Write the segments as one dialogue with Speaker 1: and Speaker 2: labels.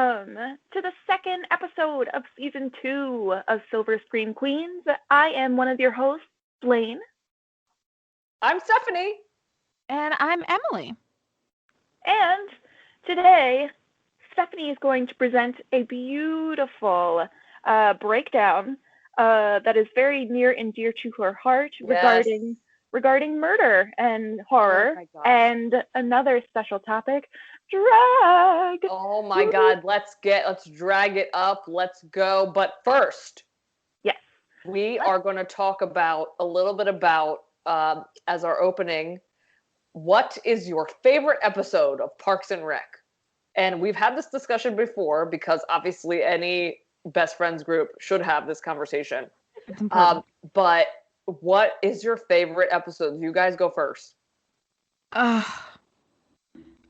Speaker 1: welcome to the second episode of season 2 of Silver Screen Queens. I am one of your hosts, Blaine.
Speaker 2: I'm Stephanie.
Speaker 3: And I'm Emily.
Speaker 1: And today, Stephanie is going to present a beautiful breakdown that is very near and dear to her heart regarding murder and horror, and another special topic, drag.
Speaker 2: Oh my God, let's drag it up. Let's go. But first,
Speaker 1: yes,
Speaker 2: we are going to talk about a little bit about, as our opening, what is your favorite episode of Parks and Rec? And we've had this discussion before because obviously any best friends group should have this conversation. But what is your favorite episode? You guys go first.
Speaker 3: I'm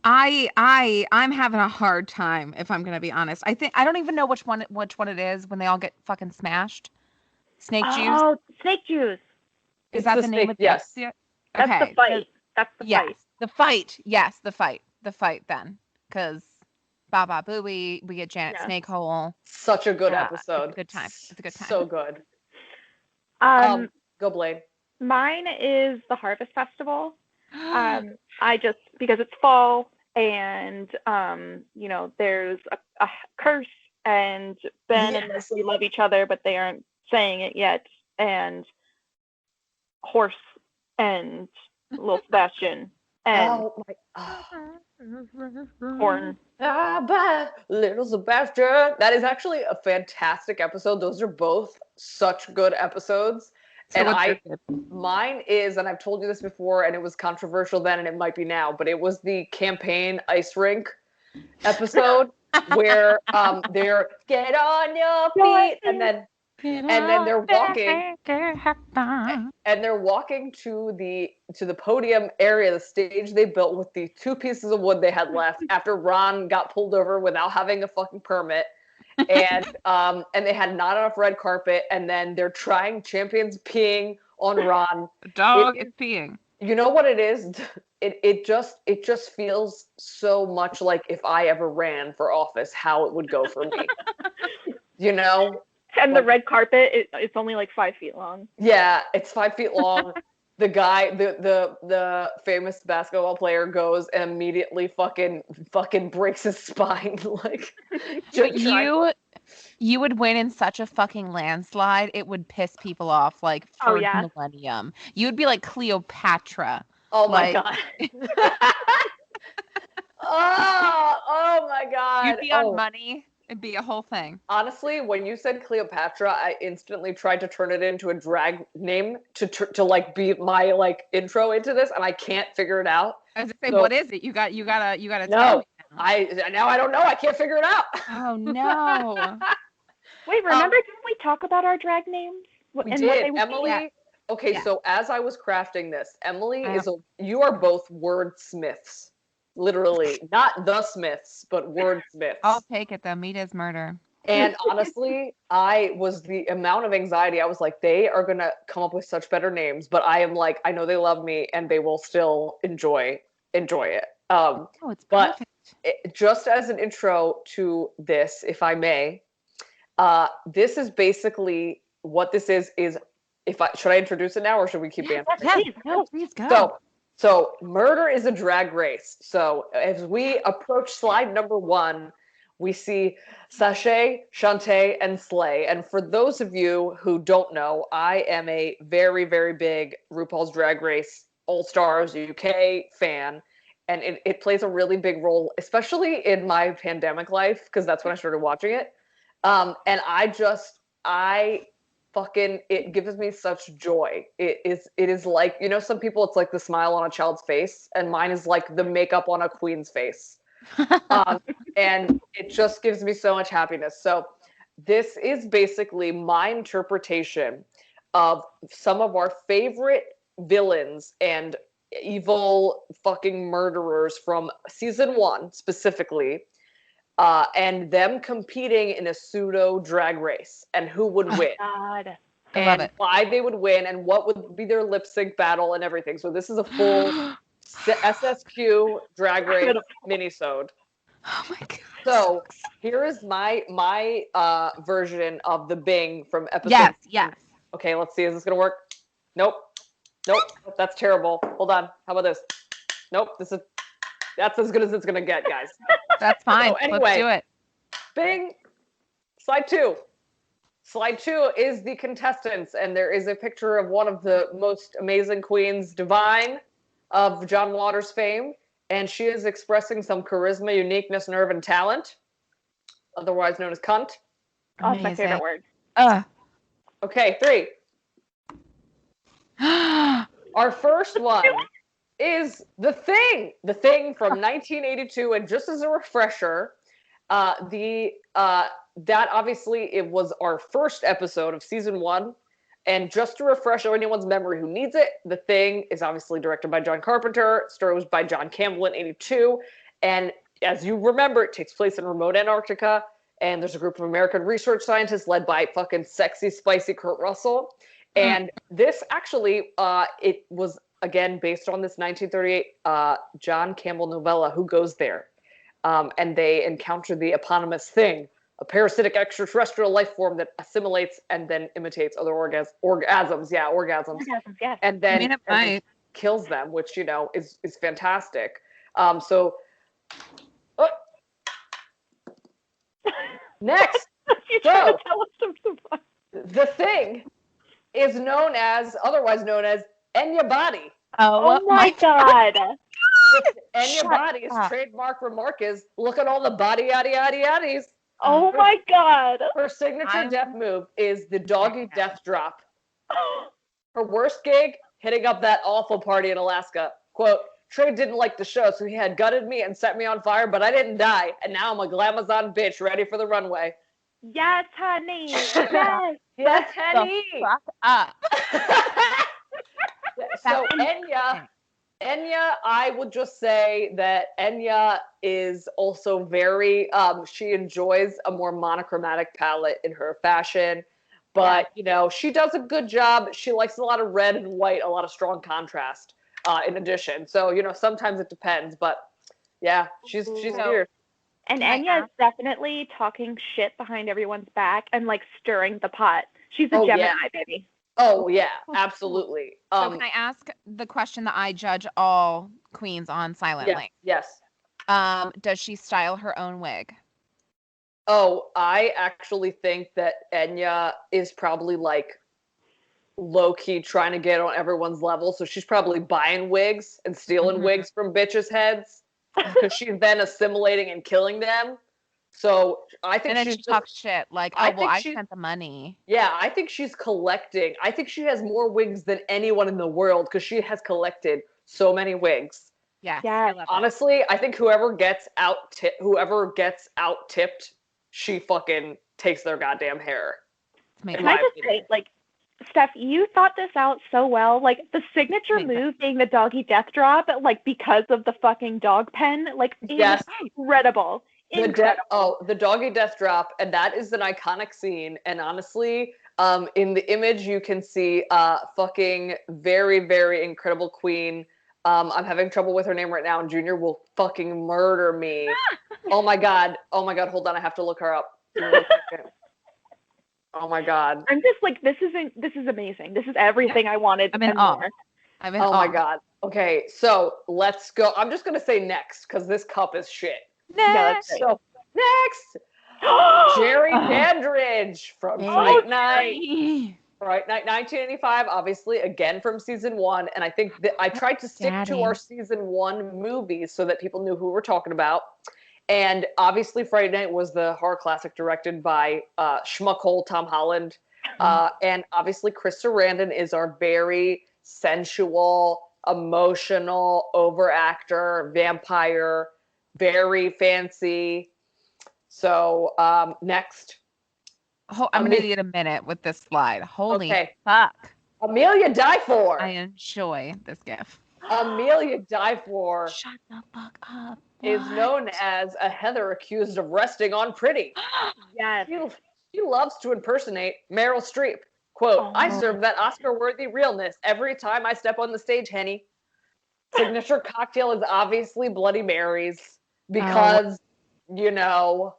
Speaker 3: having a hard time, if I'm gonna be honest. I don't even know which one it is when they all get fucking smashed. Snake juice.
Speaker 1: Oh, snake juice.
Speaker 3: Is that the name of the
Speaker 1: episode?
Speaker 3: Okay.
Speaker 1: That's the fight. That's the
Speaker 3: yes,
Speaker 1: fight.
Speaker 3: The fight. Yes, the fight. The fight then. Because Baba Booey, we get Janet Snakehole.
Speaker 2: Such a good episode.
Speaker 3: It's a good time. It's a good time.
Speaker 2: So good. Go Blaine.
Speaker 1: Mine is the Harvest Festival. Because it's fall and there's a curse, and Ben and Leslie love each other, but they aren't saying it yet, and Horse and Little Sebastian and Horn.
Speaker 2: Little Sebastian. That is actually a fantastic episode. Those are both such good episodes.
Speaker 3: So
Speaker 2: mine is, and I've told you this before, and it was controversial then, and it might be now, but it was the campaign ice rink episode where they're get on your feet, and then they're walking, and they're walking to the podium area, the stage they built with the 2 pieces of wood they had left after Ron got pulled over without having a fucking permit. And they had not enough red carpet, and then they're trying Champions peeing on Ron.
Speaker 3: The dog is peeing.
Speaker 2: You know what it is? It just feels so much like if I ever ran for office, how it would go for me. You know?
Speaker 1: And the red carpet, it's only like 5 feet long.
Speaker 2: Yeah, it's 5 feet long. The guy, the famous basketball player goes and immediately fucking breaks his spine. Like,
Speaker 3: you would win in such a fucking landslide. It would piss people off like for a millennium. You would be like Cleopatra.
Speaker 2: Oh my God. oh my God.
Speaker 3: You'd be on money. It'd be a whole thing.
Speaker 2: Honestly, when you said Cleopatra, I instantly tried to turn it into a drag name to like be my like intro into this, and I can't figure it out.
Speaker 3: I was gonna say, what is it? You gotta tell me.
Speaker 2: Now I don't know. I can't figure it out.
Speaker 3: Oh no.
Speaker 1: Wait, remember? Didn't we talk about our drag names?
Speaker 2: We did. Emily. Okay, so as I was crafting this, Emily you are both wordsmiths. Literally, not the Smiths, but wordsmiths.
Speaker 3: I'll take it though. Meat is murder.
Speaker 2: And honestly, the amount of anxiety. I was like, they are gonna come up with such better names, but I am like, I know they love me, and they will still enjoy it.
Speaker 3: It's perfect.
Speaker 2: Just as an intro to this, if I may, this is basically what this is. Should I introduce it now, or should we keep answering?
Speaker 3: Please go.
Speaker 2: So murder is a drag race. So as we approach slide number 1, we see Sashay, Shantae, and Slay. And for those of you who don't know, I am a very, very big RuPaul's Drag Race All-Stars UK fan. And it plays a really big role, especially in my pandemic life, because that's when I started watching it. And it gives me such joy. It is like, some people, it's like the smile on a child's face, and mine is like the makeup on a queen's face. And it just gives me so much happiness. So this is basically my interpretation of some of our favorite villains and evil fucking murderers from season 1 specifically, and them competing in a pseudo drag race and who would win.
Speaker 1: God.
Speaker 2: And why they would win and what would be their lip sync battle and everything. So this is a full SSQ drag race minisode.
Speaker 3: Oh my God.
Speaker 2: So here is my version of the Bing from episode.
Speaker 3: Yes.
Speaker 2: Okay, let's see. Is this gonna work? Nope. That's terrible. Hold on. How about this? Nope. That's as good as it's gonna get, guys.
Speaker 3: That's fine.
Speaker 2: So anyway,
Speaker 3: let's do it.
Speaker 2: Bing. Slide 2. Slide 2 is the contestants, and there is a picture of one of the most amazing queens, Divine, of John Waters fame, and she is expressing some charisma, uniqueness, nerve, and talent, otherwise known as cunt.
Speaker 1: Oh, it's my favorite word.
Speaker 2: Okay, 3. Our first one is The Thing. The Thing from 1982, and just as a refresher, that obviously it was our first episode of season 1, and just to refresh anyone's memory who needs it, The Thing is obviously directed by John Carpenter, stars by John Campbell in 82, and as you remember, it takes place in remote Antarctica, and there's a group of American research scientists led by fucking sexy, spicy Kurt Russell, and this actually, it was, again, based on this 1938 John Campbell novella, Who Goes There? And they encounter the eponymous Thing, a parasitic extraterrestrial life form that assimilates and then imitates other orgasms. Yeah, orgasms.
Speaker 1: Yes.
Speaker 2: And then kills them, which, you know, is fantastic. Next. So, The Thing is otherwise known as Enya Body.
Speaker 1: Oh my God.
Speaker 2: Enya Body's trademark remark is, look at all the body yaddy yaddy yaddies.
Speaker 1: Oh my God.
Speaker 2: Her signature death move is the doggy death drop. Her worst gig, hitting up that awful party in Alaska. Quote, Trey didn't like the show, so he had gutted me and set me on fire, but I didn't die, and now I'm a glamazon bitch ready for the runway.
Speaker 1: Yes, honey. Yes.
Speaker 2: Yes, honey.
Speaker 3: Fuck up.
Speaker 2: So Enya, I would just say that Enya is also very, she enjoys a more monochromatic palette in her fashion, but, you know, she does a good job. She likes a lot of red and white, a lot of strong contrast in addition. So, you know, sometimes it depends, but yeah, she's here.
Speaker 1: And Enya is definitely talking shit behind everyone's back and, like, stirring the pot. She's a Gemini, baby.
Speaker 2: Oh, yeah, absolutely.
Speaker 3: So can I ask the question that I judge all queens on silently?
Speaker 2: Yes.
Speaker 3: Does she style her own wig?
Speaker 2: Oh, I actually think that Enya is probably, like, low-key trying to get on everyone's level. So she's probably buying wigs and stealing wigs from bitches' heads because she's then assimilating and killing them. So I think
Speaker 3: she talks shit like, I spent the money.
Speaker 2: Yeah, I think she's collecting. I think she has more wigs than anyone in the world because she has collected so many wigs.
Speaker 3: Yeah.
Speaker 2: Honestly, I think whoever gets out tipped, she fucking takes their goddamn hair.
Speaker 1: Can I just say, like, Steph, you thought this out so well. Like, the signature move being the doggy death drop, like, because of the fucking dog pen, like, incredible.
Speaker 2: The doggy death drop, and that is an iconic scene. And honestly, in the image you can see fucking very, very incredible queen. I'm having trouble with her name right now, and Junior will fucking murder me. Oh my god, hold on, I have to look her up. Oh my god.
Speaker 1: I'm just like, this is amazing. This is everything I wanted.
Speaker 3: I'm in awe.
Speaker 2: Oh my god. Okay, so let's go. I'm just gonna say next, because this cup is shit.
Speaker 3: Next.
Speaker 2: Next, Jerry Dandridge from Fright Night. Fright Night 1985, obviously, again from season 1. And I think that I tried to stick to our season 1 movies so that people knew who we're talking about. And obviously, Fright Night was the horror classic directed by schmuckhole Tom Holland. And obviously, Chris Sarandon is our very sensual, emotional, overactor, vampire, very fancy. So next.
Speaker 3: I'm going to need a minute with this slide. Holy fuck.
Speaker 2: Amelia Diefor.
Speaker 3: I enjoy this gif.
Speaker 2: Amelia Diefor.
Speaker 3: Shut the fuck up.
Speaker 2: Is known as a Heather accused of resting on Pretty.
Speaker 1: Yes.
Speaker 2: She loves to impersonate Meryl Streep. Quote, I serve that Oscar-worthy realness every time I step on the stage, Henny. Signature cocktail is obviously Bloody Marys because you know.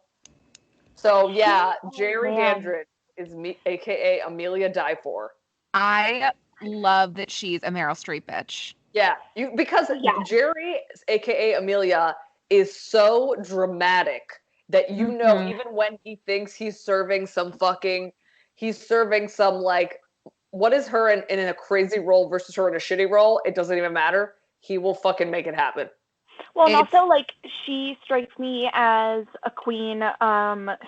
Speaker 2: So yeah, Jerry
Speaker 1: man.
Speaker 2: Dandridge is me, aka Amelia Diefor.
Speaker 3: I love that she's a Meryl Streep bitch.
Speaker 2: Yeah, because
Speaker 1: Yeah.
Speaker 2: Jerry, aka Amelia, is so dramatic that you know
Speaker 3: Mhm.
Speaker 2: even when he thinks he's serving some like what is her in a crazy role versus her in a shitty role, it doesn't even matter. He will fucking make it happen.
Speaker 1: Well, and
Speaker 3: It's
Speaker 1: also, like, she strikes me as a queen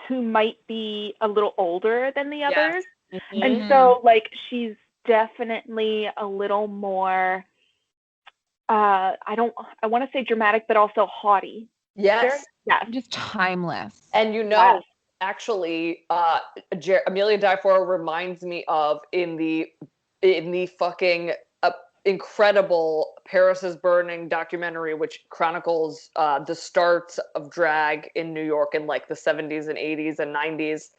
Speaker 1: who might be a little older than the
Speaker 2: Yes.
Speaker 1: others. And
Speaker 3: Mhm.
Speaker 1: so, like, she's definitely a little more, I want to say dramatic, but also haughty.
Speaker 2: Yes.
Speaker 1: Yes.
Speaker 3: just timeless.
Speaker 2: And you know, actually, Amelia Diefor reminds me of in the fucking incredible Paris is Burning documentary, which chronicles the starts of drag in New York in like the 70s and 80s and 90s.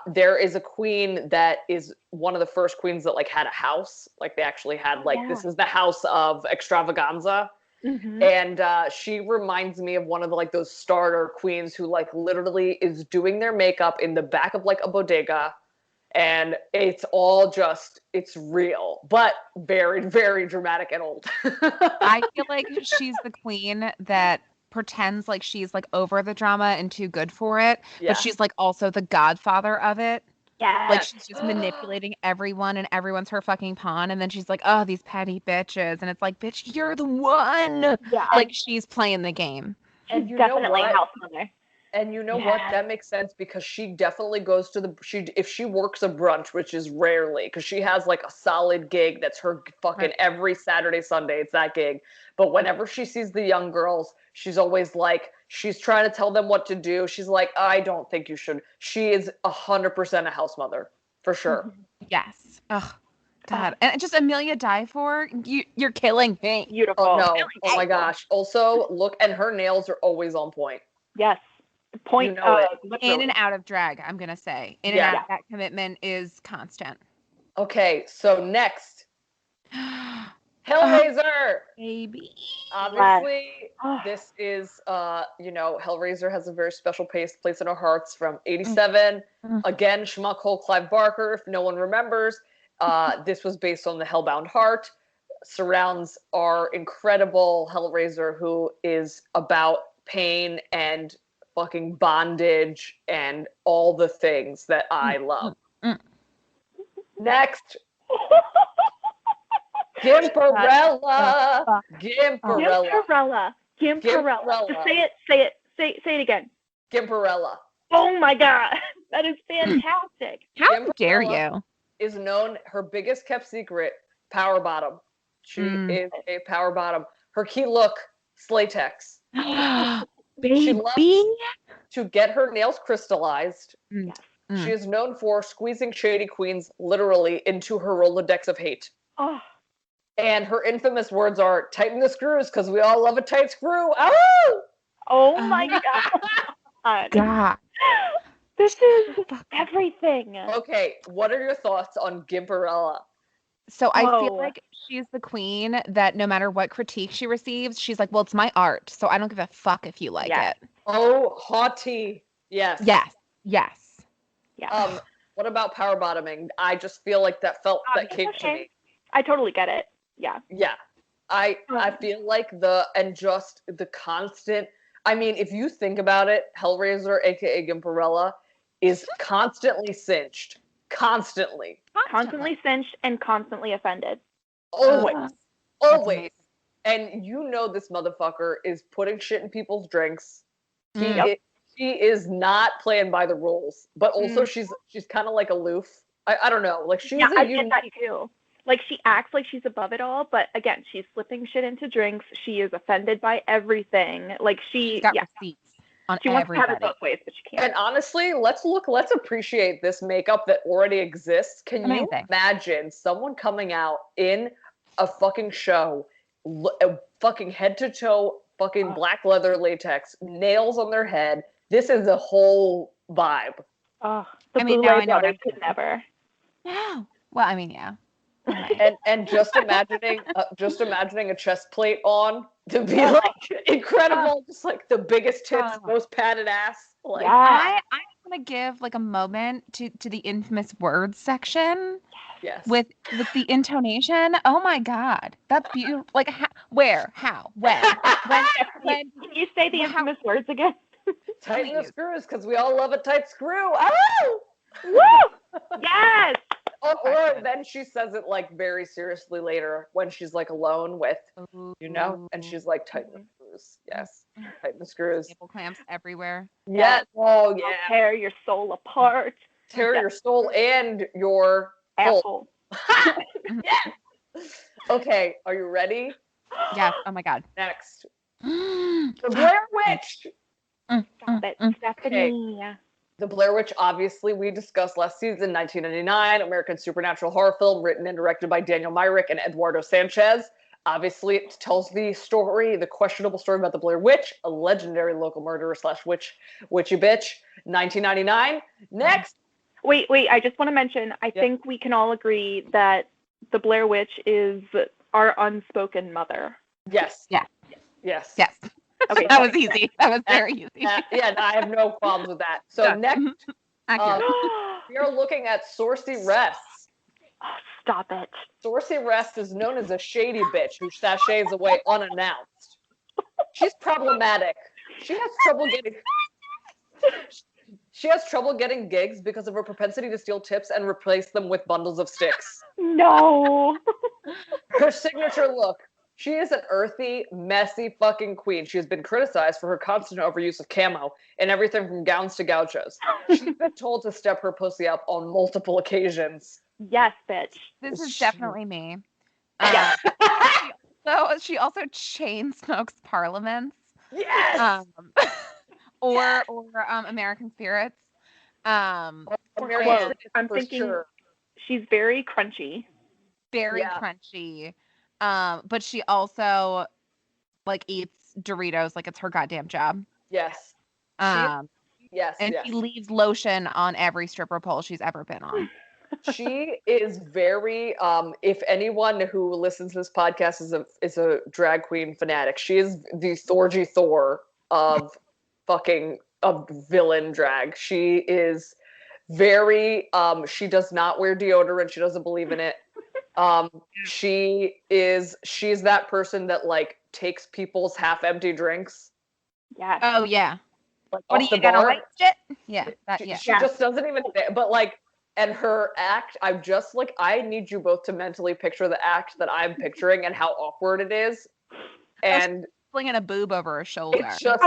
Speaker 2: There is a queen that is one of the first queens that like had a house. Like they actually had like this is the house of extravaganza.
Speaker 1: Mm-hmm.
Speaker 2: And she reminds me of one of the, like those starter queens who like literally is doing their makeup in the back of like a bodega, and it's all just it's real, but very very dramatic and old.
Speaker 3: I feel like she's the queen that pretends like she's like over the drama and too good for it,
Speaker 2: Yeah.
Speaker 3: but she's like also the godfather of it.
Speaker 1: Yes.
Speaker 3: Like she's just manipulating everyone and everyone's her fucking pawn. And then she's like, oh, these petty bitches. And it's like, bitch, you're the one.
Speaker 1: Yeah.
Speaker 3: Like she's playing the game.
Speaker 1: She's
Speaker 2: And you know
Speaker 1: definitely a
Speaker 2: what?
Speaker 1: house mother.
Speaker 2: And you know
Speaker 1: Yeah.
Speaker 2: what? That makes sense because she definitely goes to if she works a brunch, which is rarely, because she has like a solid gig that's her fucking every Saturday, Sunday, it's that gig. But whenever she sees the young girls, she's always like, she's trying to tell them what to do. She's like, I don't think you should. She is 100% a house mother, for sure.
Speaker 3: Yes. Oh, God. And just Amelia Diefor, you're killing me.
Speaker 1: Beautiful.
Speaker 2: Oh, no. Oh, my gosh. Also, look, and her nails are always on point.
Speaker 1: Yes. Point.
Speaker 2: You know it.
Speaker 1: Literally.
Speaker 3: In and out of drag, I'm going to say. In and out, that commitment is constant.
Speaker 2: Okay, so next. Hellraiser!
Speaker 3: Baby.
Speaker 2: Obviously, this is, Hellraiser has a very special place in our hearts from 87. Again, Schmuckhole Clive Barker, if no one remembers. This was based on the Hellbound Heart. Surrounds our incredible Hellraiser, who is about pain and fucking bondage and all the things that I love. Next. Gimperella.
Speaker 1: Gimperella. Just say it again.
Speaker 2: Gimperella.
Speaker 1: Oh my God. That is fantastic.
Speaker 3: How dare you?
Speaker 2: Is known, her biggest kept secret, power bottom. She is a power bottom. Her key look, Slaytex.
Speaker 3: Baby.
Speaker 2: She loves to get her nails crystallized. She is known for squeezing shady queens literally into her Rolodex of hate.
Speaker 1: Oh.
Speaker 2: And her infamous words are, tighten the screws because we all love a tight screw. Oh!
Speaker 1: Oh my God.
Speaker 3: God.
Speaker 1: This is everything.
Speaker 2: Okay, what are your thoughts on Gimperella?
Speaker 3: So I feel like she's the queen that no matter what critique she receives, she's like, well, it's my art, so I don't give a fuck if you like it.
Speaker 2: Oh, haughty. Yes.
Speaker 1: Yeah.
Speaker 2: What about power bottoming? I just feel like that came to me.
Speaker 1: I totally get it. Yeah.
Speaker 2: Yeah. I feel like the constant, I mean, if you think about it, Hellraiser, aka Gimperella, is constantly cinched. Constantly
Speaker 1: cinched and constantly offended.
Speaker 2: Always. And you know this motherfucker is putting shit in people's drinks. She is not playing by the rules, but also she's kind of like aloof. I don't know. Like she's
Speaker 1: I get that too. Like she acts like she's above it all, but again, she's slipping shit into drinks. She is offended by everything. Like she's got receipts on she wants to have it both ways, but she can't.
Speaker 2: And honestly, let's appreciate this makeup that already exists. Can you imagine someone coming out in a fucking show, fucking head to toe, fucking black leather latex, nails on their head? This is a whole vibe.
Speaker 1: Oh, the Boulay brothers could never.
Speaker 3: Yeah. Well, I mean, yeah.
Speaker 2: And just imagining a chest plate on to be like incredible, just like the biggest tits, most padded ass. Like,
Speaker 1: Yeah.
Speaker 3: I want to give like a moment to the infamous words section.
Speaker 2: Yes.
Speaker 3: With the intonation. Oh my God, that's beautiful. Like where, how, when?
Speaker 1: Can you say the infamous words again?
Speaker 2: Tighten the screws, because we all love a tight screw. Oh!
Speaker 1: Woo! Yes.
Speaker 2: Or then she says it like very seriously later when she's like alone with, and she's like, tighten the screws. Yes, tighten the screws.
Speaker 3: Staple clamps everywhere.
Speaker 2: Yes. Oh yeah.
Speaker 1: Tear your soul apart.
Speaker 2: Tear your soul and your
Speaker 1: asshole.
Speaker 2: Yes. Okay, are you ready?
Speaker 3: Yes. Oh my God.
Speaker 2: Next. The Blair Witch.
Speaker 1: Stop it, Stephanie.
Speaker 2: Okay. The Blair Witch, obviously, we discussed last season, 1999, American supernatural horror film written and directed by Daniel Myrick and Eduardo Sanchez. Obviously, it tells the story, the questionable story about the Blair Witch, a legendary local murderer / witchy bitch, 1999. Next.
Speaker 1: Wait, I just want to mention, I think we can all agree that the Blair Witch is our unspoken mother.
Speaker 2: Yes.
Speaker 3: Yeah.
Speaker 2: Yes.
Speaker 3: Yes. Okay, that was easy. That was very easy.
Speaker 2: Yeah, I have no problems with that. So next, we are looking at Saucy Rest.
Speaker 1: Oh, stop it.
Speaker 2: Saucy Rest is known as a shady bitch who sashays away unannounced. She's problematic. She has trouble getting gigs because of her propensity to steal tips and replace them with bundles of sticks.
Speaker 1: No.
Speaker 2: Her signature look. She is an earthy, messy fucking queen. She has been criticized for her constant overuse of camo in everything from gowns to gauchos. She's been told to step her pussy up on multiple occasions.
Speaker 1: Yes, bitch.
Speaker 3: This is definitely me. She also chain smokes parliaments.
Speaker 2: Yes.
Speaker 3: Or American Spirits.
Speaker 1: I'm thinking she's very crunchy.
Speaker 3: Very crunchy. But she also like eats Doritos like it's her goddamn job.
Speaker 2: Yes.
Speaker 3: Yes. She leaves lotion on every stripper pole she's ever been on.
Speaker 2: She is very if anyone who listens to this podcast is a drag queen fanatic, she is the Thorgy Thor of villain drag. She is very she does not wear deodorant. She doesn't believe in it. She's that person that like takes people's half-empty drinks.
Speaker 1: Yeah.
Speaker 3: Oh yeah.
Speaker 2: Like
Speaker 3: what are you gonna like shit? Yeah.
Speaker 2: She just doesn't even but like, and her act, I'm just like, I need you both to mentally picture the act that I'm picturing and how awkward it is. And
Speaker 3: flinging a boob over her shoulder.
Speaker 2: Just,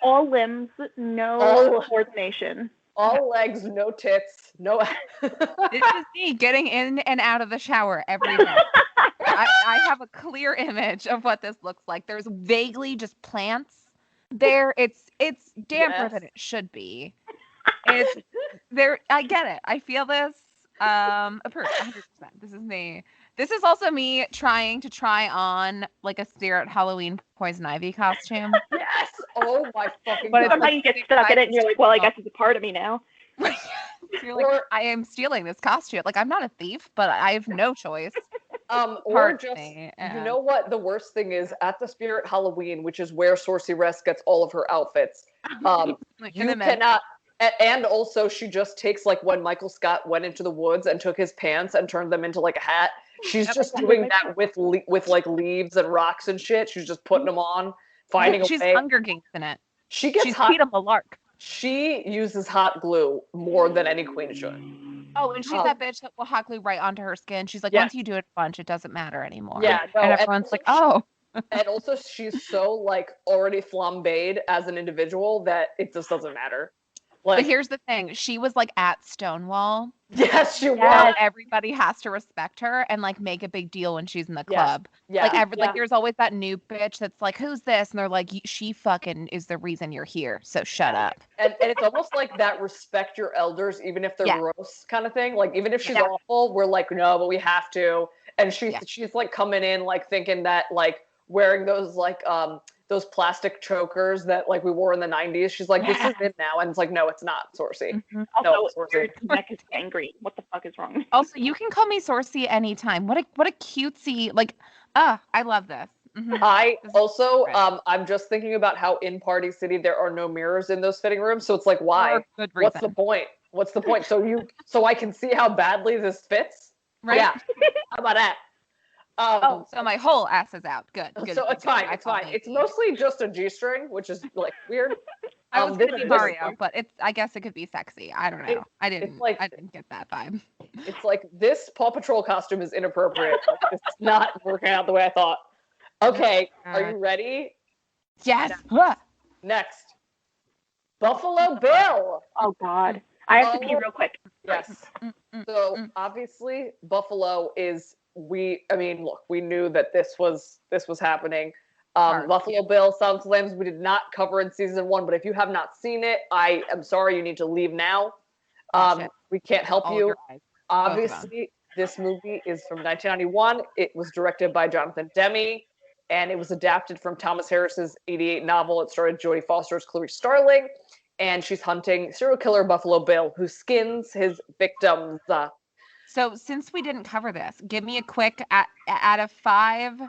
Speaker 1: all limbs, no coordination.
Speaker 2: All legs, no tits, no.
Speaker 3: This is me getting in and out of the shower every day. I have a clear image of what this looks like. There's vaguely just plants there. It's damper than it should be. It's there. I get it. I feel this. Approved, 100%. This is me. This is also me trying on like a Spirit Halloween Poison Ivy costume.
Speaker 2: Yes. Oh my fucking
Speaker 1: God. But
Speaker 2: God.
Speaker 1: you get stuck in it and you're like, well, I guess it's a part of me now.
Speaker 3: You're like, I am stealing this costume. Like, I'm not a thief, but I have no choice.
Speaker 2: Or just, you know what the worst thing is? At the Spirit Halloween, which is where Saucy Rest gets all of her outfits, you cannot. And also, she just takes like when Michael Scott went into the woods and took his pants and turned them into like a hat. She's just doing that with like leaves and rocks and shit. She's just putting them on, finding a way.
Speaker 3: She's Hunger Games in it.
Speaker 2: She's Peeta
Speaker 3: Malark.
Speaker 2: She uses hot glue more than any queen should.
Speaker 3: Oh, and she's that bitch that will hot glue right onto her skin. She's like, once you do it a bunch, it doesn't matter anymore.
Speaker 2: Yeah, no,
Speaker 3: and everyone's like, oh.
Speaker 2: And also, she's so like already flambéed as an individual that it just doesn't matter. Like,
Speaker 3: but here's the thing. She was like at Stonewall.
Speaker 2: Yes, she was.
Speaker 3: Everybody has to respect her and like make a big deal when she's in the club. Yeah. Like there's always that new bitch that's like, who's this? And they're like, she fucking is the reason you're here. So shut up.
Speaker 2: And it's almost like that respect your elders, even if they're gross kind of thing. Like even if she's awful, we're like, no, but we have to. And she's like coming in like thinking that like wearing those like those plastic chokers that like we wore in the 90s. She's like, this is it now. And it's like, no, it's not, Saucy.
Speaker 1: Mm-hmm. Also, your neck is angry. What the fuck is wrong?
Speaker 3: Also, you can call me Saucy anytime. What a cutesy, like, I love this.
Speaker 2: I also,
Speaker 3: Right.
Speaker 2: I'm just thinking about how in Party City there are no mirrors in those fitting rooms, so it's like, why?
Speaker 3: For good
Speaker 2: What's the
Speaker 3: reason.
Speaker 2: point? What's the point? So I can see how badly this fits?
Speaker 3: Right.
Speaker 2: Yeah. How about that?
Speaker 3: So my whole ass is out. Good.
Speaker 2: So it's fine. It's fine. It's mostly just a G-string, which is like weird.
Speaker 3: I was gonna say
Speaker 2: this-
Speaker 3: Mario, but I guess it could be sexy. I don't know.
Speaker 2: It-
Speaker 3: I
Speaker 2: it's
Speaker 3: didn't
Speaker 2: like-
Speaker 3: get that vibe.
Speaker 2: It's like this Paw Patrol costume is inappropriate. Like, it's not working out the way I thought. Okay, are you ready?
Speaker 3: Yes.
Speaker 2: Next, Buffalo Bill.
Speaker 1: Oh God, I have to pee real quick.
Speaker 2: Yes. So obviously, Buffalo is I mean, look, we knew that this was happening. Buffalo Bill, Silence of the Lambs, we did not cover in season 1, but if you have not seen it, I am sorry, you need to leave now. We can't help you. Obviously, this movie is from 1991. It was directed by Jonathan Demme, and it was adapted from Thomas Harris's '88 novel. It starred Jodie Foster as Clarice Starling, and she's hunting serial killer Buffalo Bill, who skins his victims.
Speaker 3: So since we didn't cover this, give me a quick out of 5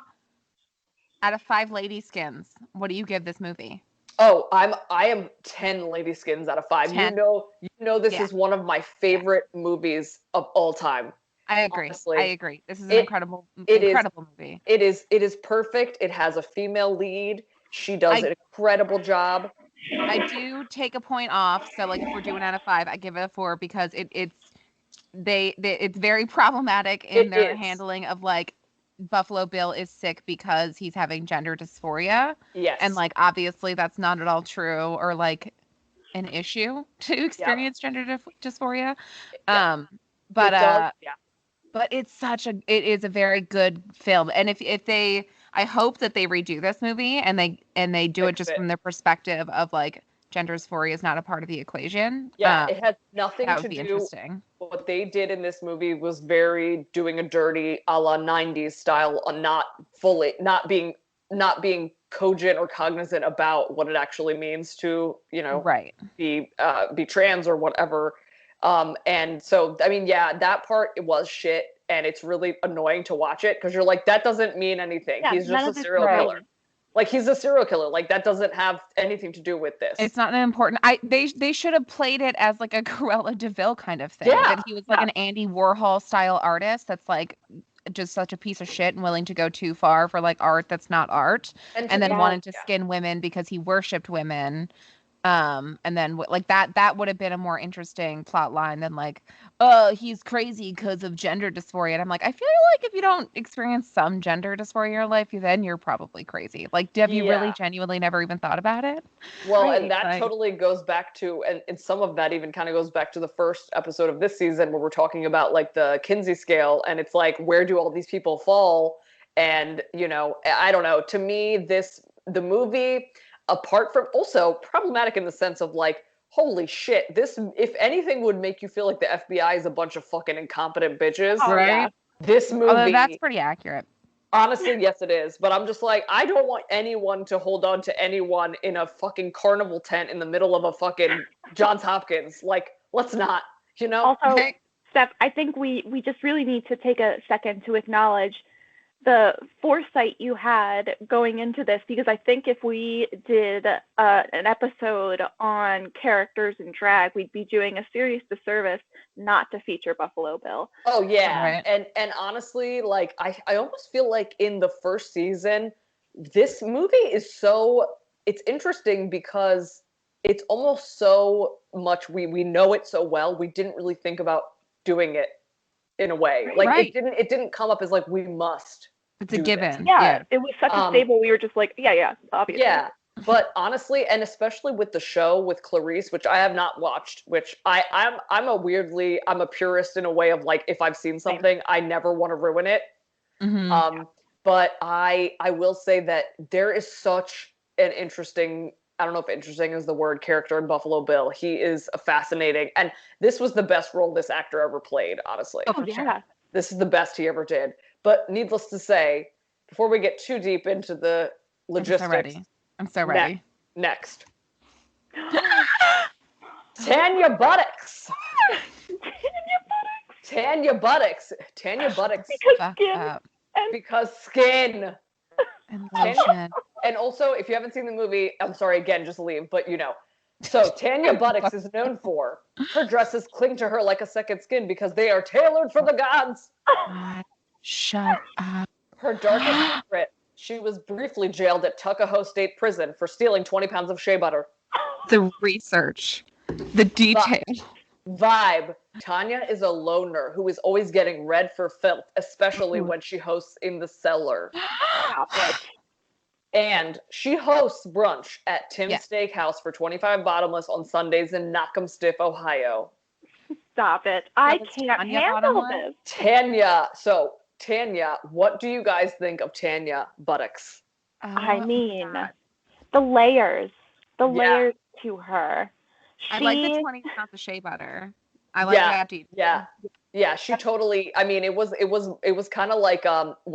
Speaker 3: lady skins. What do you give this movie?
Speaker 2: Oh, I am 10 lady skins out of 5.
Speaker 3: 10.
Speaker 2: You know this is one of my favorite movies of all time.
Speaker 3: I agree.
Speaker 2: Honestly.
Speaker 3: I agree. This is an incredible movie.
Speaker 2: It is perfect. It has a female lead. She does an incredible job.
Speaker 3: I do take a point off. So like if we're doing out of 5, I give it a 4 because it's very problematic in their handling of like Buffalo Bill is sick because he's having gender dysphoria.
Speaker 2: Yes.
Speaker 3: And like obviously that's not at all true or like an issue to experience gender dysphoria. But it is a very good film. And if they I hope that they redo this movie and they do it just from their perspective of like gender dysphoria is not a part of the equation.
Speaker 2: Yeah, it has nothing
Speaker 3: that would
Speaker 2: to
Speaker 3: be
Speaker 2: do.
Speaker 3: Interesting.
Speaker 2: What they did in this movie was very doing a dirty a la 90s style on not being cogent or cognizant about what it actually means to, be trans or whatever. And so, I mean, yeah, that part, it was shit. And it's really annoying to watch it because you're like, that doesn't mean anything.
Speaker 1: Yeah,
Speaker 2: he's just a serial killer. Like, he's a serial killer. Like, that doesn't have anything to do with this.
Speaker 3: It's not an important. They should have played it as like a Cruella de Vil kind of thing.
Speaker 2: Yeah.
Speaker 3: That he was like an Andy Warhol style artist that's like just such a piece of shit and willing to go too far for like art that's not art, and then wanted to skin women because he worshipped women. And then like that would have been a more interesting plot line than like, oh, he's crazy because of gender dysphoria. And I'm like, I feel like if you don't experience some gender dysphoria in your life, then you're probably crazy. Like, have you really genuinely never even thought about it?
Speaker 2: Well, and that totally goes back to, and some of that even kind of goes back to the first episode of this season where we're talking about like the Kinsey scale, and it's like, where do all these people fall? And, I don't know. To me, the movie, apart from also problematic in the sense of like, holy shit, this, if anything, would make you feel like the FBI is a bunch of fucking incompetent bitches.
Speaker 3: Right. Yeah.
Speaker 2: This movie.
Speaker 3: Although that's pretty accurate.
Speaker 2: Honestly, yes, it is. But I'm just like, I don't want anyone to hold on to anyone in a fucking carnival tent in the middle of a fucking Johns Hopkins. Like, let's not,
Speaker 1: Also, Steph, I think we just really need to take a second to acknowledge the foresight you had going into this, because I think if we did an episode on characters in drag, we'd be doing a serious disservice not to feature Buffalo Bill.
Speaker 2: Oh yeah, right. And honestly, like I almost feel like in the first season, this movie is it's interesting because it's almost so much we know it so well, we didn't really think about doing it in a way. Like it didn't come up as like we must.
Speaker 3: It's a given.
Speaker 1: Yeah, it was such a staple. We were just like, yeah, obviously.
Speaker 2: Yeah, but honestly, and especially with the show with Clarice, which I have not watched, which I'm a purist in a way of like, if I've seen something, I never want to ruin it.
Speaker 3: Mm-hmm.
Speaker 2: But I will say that there is such an interesting, I don't know if interesting is the word, character in Buffalo Bill. He is a fascinating, and this was the best role this actor ever played, honestly.
Speaker 1: Oh, yeah. Sure.
Speaker 2: This is the best he ever did. But needless to say, before we get too deep into the logistics.
Speaker 3: I'm so ready.
Speaker 2: Next. Tanya Buttocks. Tanya Buttocks.
Speaker 1: Because skin.
Speaker 2: Because skin.
Speaker 3: And
Speaker 2: Tanya,
Speaker 3: lotion.
Speaker 2: and also, if you haven't seen the movie, I'm sorry again, just leave. But so Tanya Buttocks is known for her dresses cling to her like a second skin because they are tailored for the gods.
Speaker 3: God, shut up.
Speaker 2: Her darkest secret: she was briefly jailed at Tuckahoe State Prison for stealing 20 pounds of shea butter.
Speaker 3: The research, the detail.
Speaker 2: Vibe. Tanya is a loner who is always getting red for filth, especially when she hosts in the cellar. And she hosts brunch at Tim's Steakhouse for $25 bottomless on Sundays in Knock'em-Stiff, Ohio.
Speaker 1: Stop it. I can't handle this.
Speaker 2: Tanya. So, Tanya, what do you guys think of Tanya Buttocks?
Speaker 1: I mean, the layers. The layers to her.
Speaker 3: I like the 20 pounds of shea butter. I like that detail.
Speaker 2: Yeah, she totally. I mean, it was kind of like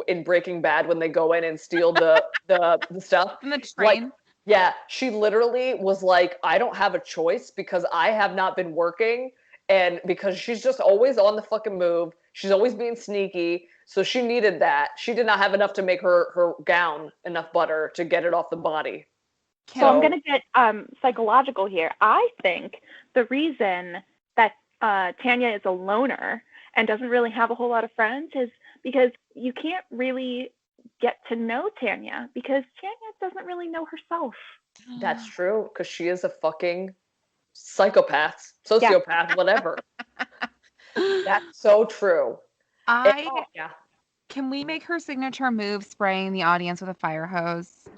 Speaker 2: in Breaking Bad when they go in and steal the stuff.
Speaker 3: From the train.
Speaker 2: Like, she literally was like, I don't have a choice because I have not been working, and because she's just always on the fucking move. She's always being sneaky, so she needed that. She did not have enough to make her gown enough butter to get it off the body.
Speaker 1: So I'm gonna get psychological here. I think the reason that Tanya is a loner and doesn't really have a whole lot of friends is because you can't really get to know Tanya because Tanya doesn't really know herself.
Speaker 2: That's true, because she is a fucking psychopath, sociopath, whatever. That's so true.
Speaker 3: Can we make her signature move spraying the audience with a fire hose?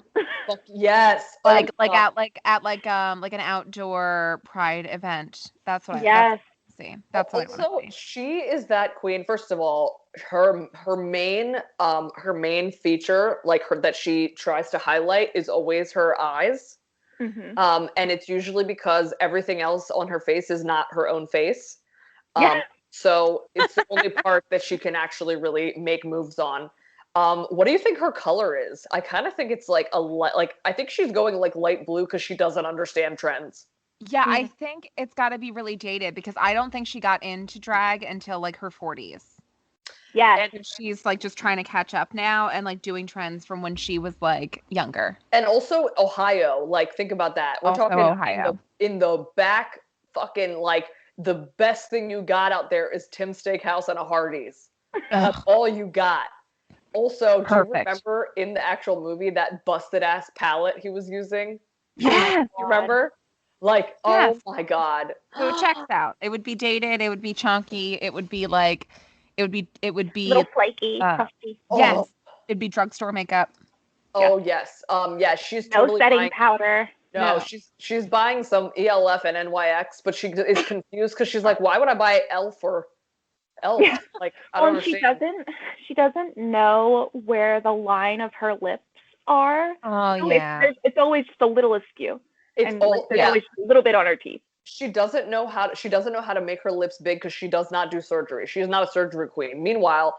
Speaker 2: Fuck yes.
Speaker 3: Like an outdoor pride event. That's what
Speaker 1: I
Speaker 3: see. That's what
Speaker 2: also,
Speaker 3: I want to see.
Speaker 2: She is that queen. First of all, her main feature, like that she tries to highlight, is always her eyes.
Speaker 1: Mm-hmm.
Speaker 2: And it's usually because everything else on her face is not her own face. So it's the only part that she can actually really make moves on. What do you think her color is? I kind of think it's like I think she's going like light blue because she doesn't understand trends.
Speaker 3: Yeah, I think it's got to be really dated because I don't think she got into drag until like her 40s.
Speaker 1: Yeah.
Speaker 3: And she's like just trying to catch up now and like doing trends from when she was like younger.
Speaker 2: And also Ohio, like think about that. We're
Speaker 3: also
Speaker 2: talking
Speaker 3: Ohio.
Speaker 2: In the back fucking like the best thing you got out there is Tim's Steakhouse and a Hardee's. That's all you got. Also, do you remember in the actual movie that busted ass palette he was using?
Speaker 3: Yes.
Speaker 2: You remember? Like, oh my God.
Speaker 3: So it checks out. It would be dated. It would be chunky. It would be like, it would be
Speaker 1: little flaky, crusty.
Speaker 3: Yes. It'd be drugstore makeup.
Speaker 2: Oh yes. Yeah, she's totally
Speaker 1: no setting powder.
Speaker 2: No, she's buying some ELF and NYX, but she is confused because she's like, why would I buy ELF or ELF?
Speaker 1: Yeah.
Speaker 2: Like, I don't understand.
Speaker 1: She doesn't know where the line of her lips are.
Speaker 3: Oh,
Speaker 1: so
Speaker 3: yeah.
Speaker 1: It's always just a little askew. There's always a little bit on her teeth.
Speaker 2: She doesn't know how to make her lips big because she does not do surgery. She is not a surgery queen. Meanwhile,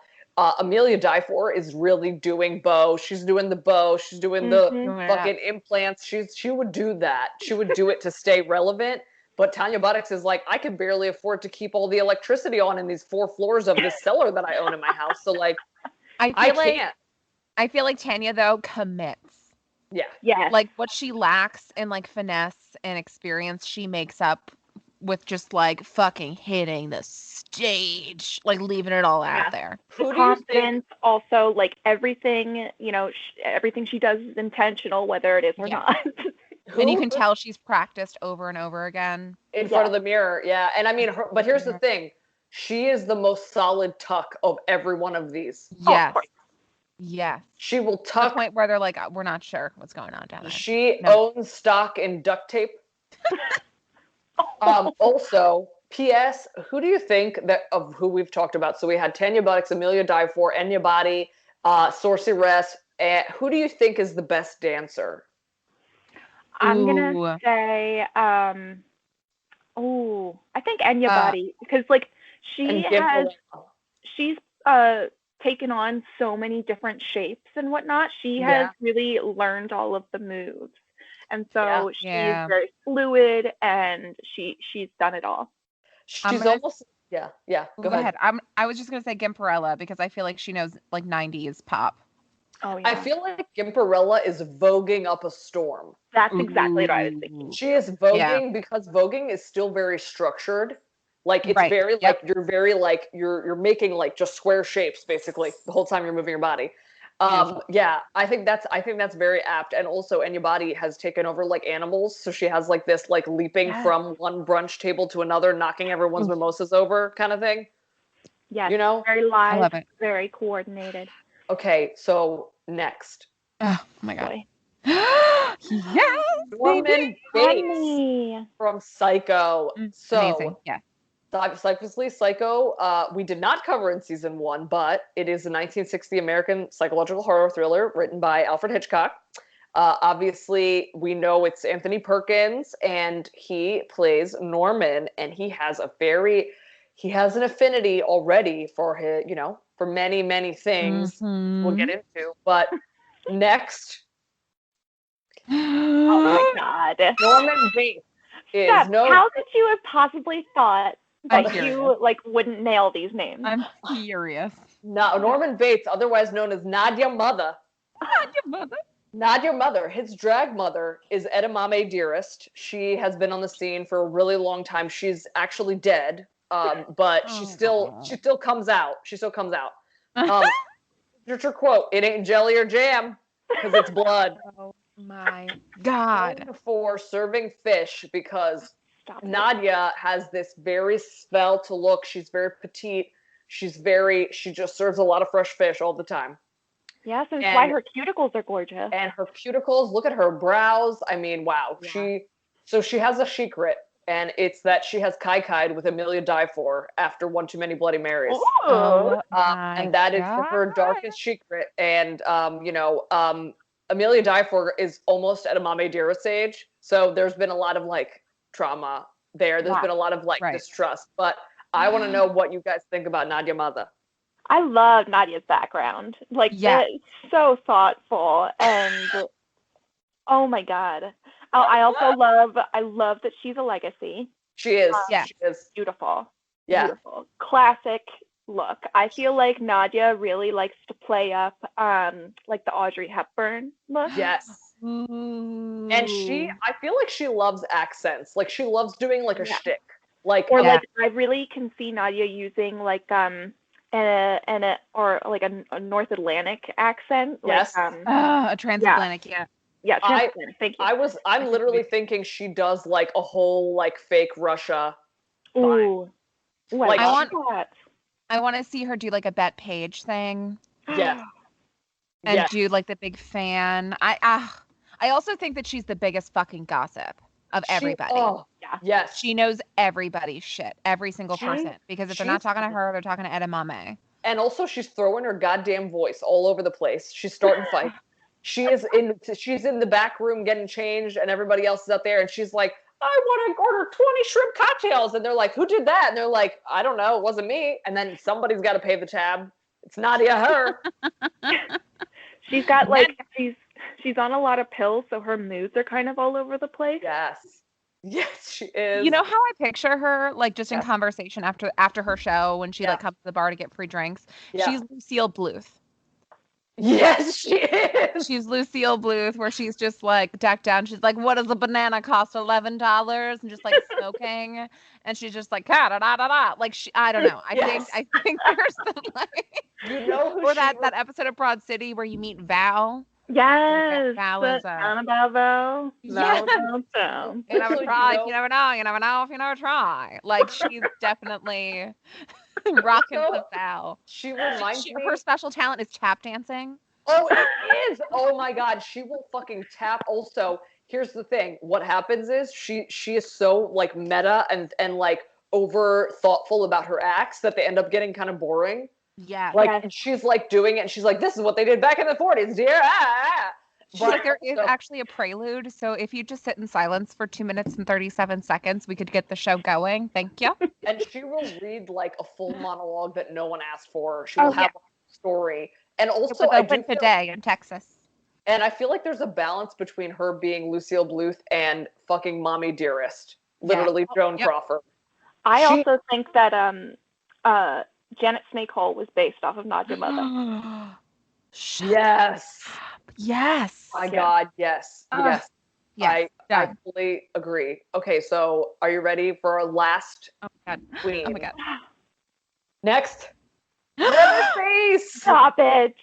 Speaker 2: Amelia Dyfor is really doing bow. She's doing the bow. She's doing the fucking implants. She would do that. She would do it to stay relevant. But Tanya Buttocks is like, I can barely afford to keep all the electricity on in these 4 floors of this cellar that I own in my house. So like, I can't.
Speaker 3: I feel like Tanya though commits.
Speaker 2: Yeah.
Speaker 3: Like what she lacks in like finesse and experience, she makes up with just like fucking hitting the stage, like leaving it all out there.
Speaker 1: The confidence, also like everything, everything she does is intentional, whether it is or not.
Speaker 3: And you can tell she's practiced over and over again
Speaker 2: in front of the mirror. Yeah, and I mean, but here's the thing: she is the most solid tuck of every one of these.
Speaker 3: Yes. Yes.
Speaker 2: She will tuck.
Speaker 3: To the point where they're like, we're not sure what's going on down there.
Speaker 2: She owns stock in duct tape. Also, P.S. Who do you think of who we've talked about? So we had Tanya Buttocks, Amelia Dyfor, Enya Body, Sorceress. Who do you think is the best dancer?
Speaker 1: I'm gonna say, I think Enya Body, because like she's taken on so many different shapes and whatnot. She has really learned all of the moves, and so she's very fluid, and she's done it all.
Speaker 2: She's almost go ahead.
Speaker 3: I was just gonna say Gimparella because I feel like she knows like 90s pop.
Speaker 1: Oh yeah.
Speaker 2: I feel like Gimperella is voguing up a storm.
Speaker 1: That's exactly what I was thinking.
Speaker 2: She is voguing because voguing is still very structured. Like it's
Speaker 3: Right.
Speaker 2: very
Speaker 3: Yep.
Speaker 2: like you're very like you're making like just square shapes basically the whole time you're moving your body. Yeah, I think that's very apt. And also Enya Body has taken over like animals, so she has like this like leaping
Speaker 1: Yes.
Speaker 2: from one brunch table to another, knocking everyone's mimosas over kind of thing.
Speaker 1: Yes.
Speaker 2: You know?
Speaker 1: Very
Speaker 3: I
Speaker 1: live,
Speaker 3: love it.
Speaker 1: very coordinated.
Speaker 2: Okay, so next.
Speaker 3: Oh my god.
Speaker 1: Boy.
Speaker 3: Yes,
Speaker 2: Norman
Speaker 3: baby.
Speaker 2: Bates
Speaker 1: Honey.
Speaker 2: from Psycho. So
Speaker 3: Amazing. Yeah.
Speaker 2: Psychously Psycho, we did not cover in season 1, but it is a 1960 American psychological horror thriller written by Alfred Hitchcock. Obviously, we know it's Anthony Perkins, and he plays Norman, and he has an affinity already for his, for many, many things we'll get into. But next,
Speaker 1: Oh my god.
Speaker 2: Norman Bates is
Speaker 1: Steph,
Speaker 2: no.
Speaker 1: how could you have possibly thought
Speaker 3: I'm
Speaker 1: that
Speaker 3: curious.
Speaker 1: you wouldn't nail these names?
Speaker 3: I'm furious.
Speaker 2: Norman Bates, otherwise known as Nadia Mother.
Speaker 3: Mother.
Speaker 2: Nadia Mother, his drag mother, is Edamame Dearest. She has been on the scene for a really long time. She's actually dead, but she still comes out. She still comes out. Signature quote: "It ain't jelly or jam, because it's blood."
Speaker 3: Oh my god.
Speaker 2: Known for serving fish because Nadia has this very svelte look. She's very petite. She just serves a lot of fresh fish all the time.
Speaker 1: Yes, and it's why her cuticles are gorgeous.
Speaker 2: And her cuticles, look at her brows. I mean, wow.
Speaker 3: Yeah.
Speaker 2: She has a secret, and it's that she has kai-kai'd with Amelia Diefor after one too many Bloody Marys. And that is her darkest secret. And, Amelia Diefor is almost at Edamame Dearest's age, so there's been a lot of, trauma there. There's been a lot of, distrust. But I want to know what you guys think about Nadia Mother.
Speaker 1: I love Nadia's background. It's so thoughtful, and oh my god. I also love that she's a legacy.
Speaker 2: She is.
Speaker 1: She is beautiful.
Speaker 2: Yeah.
Speaker 1: Beautiful. Classic look. I feel like Nadia really likes to play up the Audrey Hepburn look.
Speaker 2: Yes.
Speaker 3: Ooh.
Speaker 2: And I feel like she loves accents. Like she loves doing a shtick.
Speaker 1: I really can see Nadia using a North Atlantic accent.
Speaker 2: Yes.
Speaker 3: A transatlantic,
Speaker 1: Yeah, transatlantic. Thank you.
Speaker 2: I'm literally thinking she does a whole fake Russia.
Speaker 1: Ooh.
Speaker 3: I want to see her do a Bet Page thing.
Speaker 2: Yes.
Speaker 3: And do the big fan. I also think that she's the biggest fucking gossip of everybody.
Speaker 2: Yes.
Speaker 3: She knows everybody's shit, every single person. Because if they're not talking to her, they're talking to Edamame.
Speaker 2: And also she's throwing her goddamn voice all over the place. She's starting fights. She's in the back room getting changed, and everybody else is out there, and she's like, I want to order 20 shrimp cocktails. And they're like, who did that? And they're like, I don't know. It wasn't me. And then somebody's got to pay the tab. It's Nadia her.
Speaker 1: She's got she's on a lot of pills, so her moods are kind of all over the place.
Speaker 2: Yes. Yes, she is.
Speaker 3: You know how I picture her, just in conversation after her show when she comes to the bar to get free drinks?
Speaker 2: Yeah.
Speaker 3: She's Lucille Bluth.
Speaker 2: Yes, she is.
Speaker 3: She's Lucille Bluth, where she's just decked down. She's like, "What does a banana cost? $11?" And just smoking, and she's just like, "Da da da da." I don't know. I think there's some or that episode of Broad City where you meet Val.
Speaker 1: Yes.
Speaker 3: Val is
Speaker 1: Annabelle Val.
Speaker 3: Yes.
Speaker 1: Val.
Speaker 3: You never try. You never know. You never know if you never try. She's definitely rocking the Val.
Speaker 2: She reminds me.
Speaker 3: Her special talent is tap dancing.
Speaker 2: Oh, it is. Oh my God, she will fucking tap. Also, here's the thing. What happens is she is so meta and over thoughtful about her acts that they end up getting kind of boring.
Speaker 3: Yeah.
Speaker 2: And she's doing it, and she's like, this is what they did back in the 40s, dear.
Speaker 3: But there is actually a prelude, so if you just sit in silence for 2 minutes and 37 seconds, we could get the show going. Thank you.
Speaker 2: And she will read a full monologue that no one asked for. She will have a story. And also,
Speaker 3: it was open today in Texas.
Speaker 2: And I feel like there's a balance between her being Lucille Bluth and fucking Mommy Dearest. Literally, Joan Crawford.
Speaker 1: I also think that Janet Snakehole was based off of Nadia Mother.
Speaker 2: Yes.
Speaker 3: Yes.
Speaker 2: My
Speaker 1: Yeah.
Speaker 2: God, yes. Yes.
Speaker 3: Yes.
Speaker 2: I
Speaker 3: Done.
Speaker 2: fully agree. Okay, so are you ready for our last
Speaker 3: Oh my god.
Speaker 2: queen?
Speaker 3: Oh my god.
Speaker 2: Next, Leatherface.
Speaker 1: Stop it.